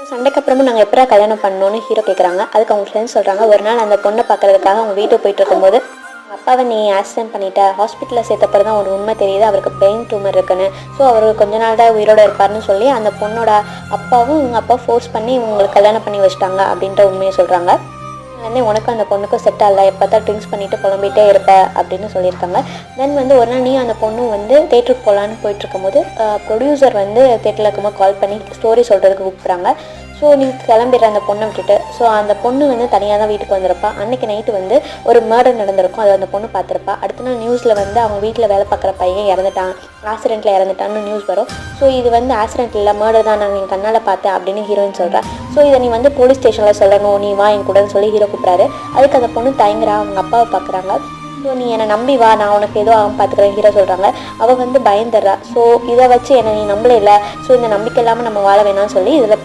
சண்டைக்கு அப்புறமும் நாங்கள் எப்படா கல்யாணம் பண்ணோன்னு ஹீரோ கேட்குறாங்க. அதுக்கு அவங்க ஃப்ரெண்ட்ஸ் சொல்கிறாங்க, ஒரு நாள் அந்த பொண்ணை பார்க்கறதுக்காக அவங்க வீட்டுக்கு போயிட்டு இருக்கும்போது அப்பாவை நீ ஆக்சிடென்ட் பண்ணிட்ட, ஹாஸ்பிட்டலில் சேர்த்தப்பறம் தான் ஒரு உண்மை தெரியுது, அவருக்கு பிரெயின் டியூமர் இருக்குன்னு. ஸோ அவர் கொஞ்ச நாள் தான் உயிரோடு இருப்பார்னு சொல்லி அந்த பொண்ணோட அப்பாவும் இவங்க அப்பா ஃபோர்ஸ் பண்ணி இவங்களுக்கு கல்யாணம் பண்ணி வச்சிட்டாங்க அப்படின்ற உண்மையை சொல்கிறாங்க. உடனே உனக்கும் அந்த பொண்ணுக்கும் செட் ஆகல, எப்போ தான் ட்ரிங்க்ஸ் பண்ணிட்டு புலம்பிகிட்டே இருப்ப அப்படின்னு சொல்லியிருக்காங்க. தென் ஒரு நாள் நீ அந்த பொண்ணும் தேட்டருக்கு போகலான்னு போயிட்டுருக்கும்போது ப்ரொடியூசர் தேட்டரில் இருக்கும்போது கால் பண்ணி ஸ்டோரி சொல்கிறதுக்கு கூப்பிட்றாங்க. ஸோ நீ கிளம்பிடுற அந்த பொண்ணை விட்டுட்டு. ஸோ அந்த பொண்ணு தனியாக தான் வீட்டுக்கு வந்திருப்பா. அன்றைக்கி நைட்டு ஒரு மர்டர் நடந்திருக்கும், அதை அந்த பொண்ணு பார்த்துருப்பா. அடுத்த நாள் நியூஸில் அவங்க வீட்டில் வேலை பார்க்குற பையன் இறந்துட்டான், ஆக்சிடெண்ட்டில் இறந்துட்டான்னு நியூஸ் வரும். ஸோ இது ஆக்சிடென்ட் இல்லை, மர்டர் தான், நான் என் கண்ணால் பார்த்தேன் அப்படின்னு ஹீரோயின் சொல்கிறா. ஸோ இதை நீ போலீஸ் ஸ்டேஷனில் சொல்லணும், நீ வா என் கூடன்னு சொல்லி ஹீரோ கூப்பிட்றாரு. அதுக்கு அந்த பொண்ணு தயங்குறா, அவங்க அப்பாவை பார்க்குறாங்க. ஸோ நீ என்னை நம்பி வா, நான் உனக்கு ஏதோ அவன் பார்த்துக்கிறேன் ஹீரோ சொல்கிறாங்க. அவள் பயந்துடுறா. ஸோ இதை வச்சு என்னை நீ நம்பல இல்லை, ஸோ இந்த நம்பிக்கை இல்லாமல் நம்ம வாழ வேணாம்னு சொல்லி இதில்